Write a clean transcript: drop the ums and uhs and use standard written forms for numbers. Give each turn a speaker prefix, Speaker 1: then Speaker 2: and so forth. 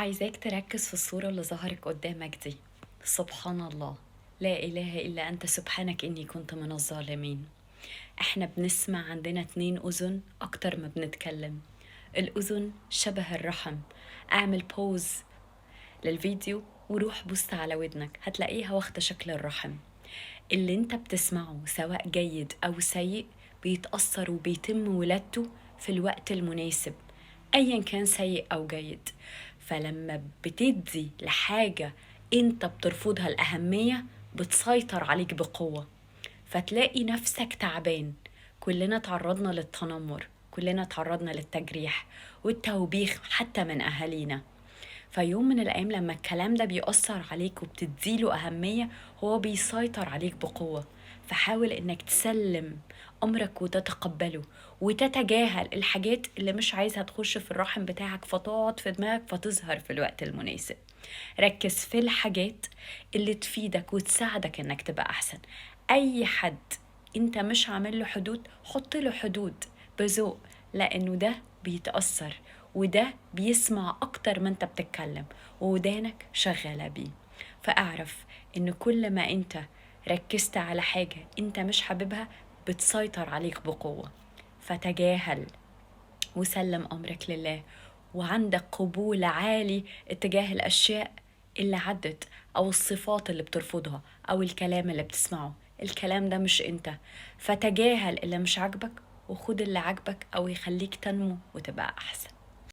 Speaker 1: عايزاك تركز في الصورة اللي ظهرت قدامك دي. سبحان الله، لا إله إلا أنت، سبحانك إني كنت من الظالمين. إحنا بنسمع، عندنا 2 أذن أكتر ما بنتكلم. الأذن شبه الرحم. اعمل بوز للفيديو وروح بص على ودنك، هتلاقيها واخدة شكل الرحم. اللي انت بتسمعه سواء جيد أو سيء بيتأثر وبيتم ولادته في الوقت المناسب، أيا كان سيء أو جيد. فلما بتدي لحاجة انت بترفضها الأهمية بتسيطر عليك بقوة، فتلاقي نفسك تعبان. كلنا تعرضنا للتنمر، كلنا تعرضنا للتجريح والتوبيخ حتى من أهالينا. فيوم من الأيام لما الكلام ده بيأثر عليك وبتديله أهمية هو بيسيطر عليك بقوة. فحاول إنك تسلم أمرك وتتقبله وتتجاهل الحاجات اللي مش عايزها تخش في الرحم بتاعك فتقعد في دماغك فتظهر في الوقت المناسب. ركز في الحاجات اللي تفيدك وتساعدك إنك تبقى أحسن. أي حد انت مش عامل له حدود حط له حدود بذوق، لأنه ده بيتأثر وده بيسمع أكتر ما انت بتتكلم وودانك شغالة بيه. فأعرف إن كل ما انت ركزت على حاجة انت مش حاببها بتسيطر عليك بقوة. فتجاهل وسلم أمرك لله، وعندك قبول عالي اتجاه الأشياء اللي عدت أو الصفات اللي بترفضها أو الكلام اللي بتسمعه. الكلام ده مش انت، فتجاهل اللي مش عاجبك وخد اللي عاجبك أو يخليك تنمو وتبقى أحسن.